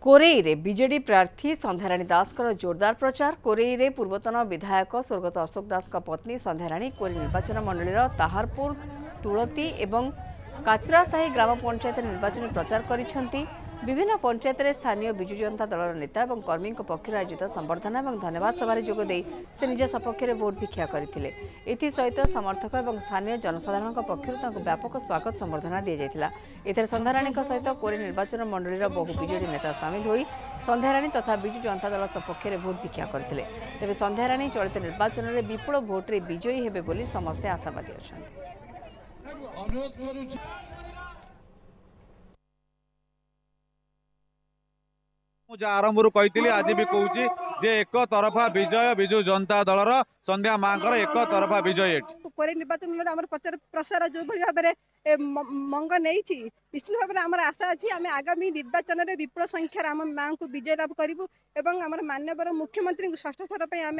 कोरेई रे बीजेडी प्रार्थी संध्याराणी दास जोरदार प्रचार। कोरेई रे पूर्वतन विधायक स्वर्गत अशोक दास पत्नी संध्याराणी कोरेई निर्वाचन मंडल ताहारपुर तुलती एवं काचरासाही ग्राम पंचायत निर्वाचन प्रचार करिसेंती। विभिन्न पंचायत रे स्थानीय बिजु जनता दल नेता और कर्मी पक्ष आयोजित संबर्धना और धन्यवाद सभा जोगदे से निज सपक्ष में भोट भिक्षा करथिले। एथिसहित समर्थक और स्थानीय जनसाधारण पक्ष व्यापक स्वागत संबर्धना दी जाइथिला। एथरे संध्याराणी सहित कोरेई निर्वाचन मंडल बहु बिजेडी नेता सामिल होई संध्याराणी तथा बिजु जनता दल सपक्ष में भोट भिक्षा करथिले। तेबे संध्याराणी चलित निर्वाचन में विपुल भोट्रे विजयी हेबे बोली समस्ते आशावादी अछंती। आरंभ कही आज भी कहूँ जे एक तरफा विजय बिजु जनता दलर संध्या माँ एक तरफा विजय। कोरेई निर्वाचन मंडल आम प्रचार प्रसार जो भाव में मंग नहीं निश्चित भाव में आम आशा अच्छी आम आगामी निर्वाचन में विपुल संख्यार आम माँ को विजय लाभ करूँ और आम माननीय मुख्यमंत्री षष्ठ थर पर आम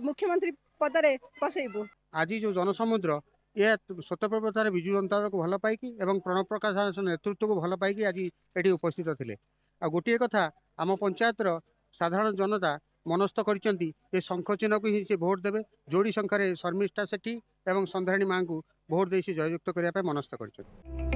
मुख्यमंत्री पदरे बसैबू। आज जो जनसमुद्र ये स्वतःप्रभार विजु जनता को भल पाई प्रणव प्रकाश नेतृत्व को भल पाई आज ये उपस्थित थे। आ गोटे कथा आम पंचायत साधारण जनता मनस्थ कर शंख चिन्ह को ही से भोट देवे। जोड़ी संख्यार शर्मिष्ठा सेठी और संध्याराणी माँ को भोट दे जययुक्त करने मनस्थ कर।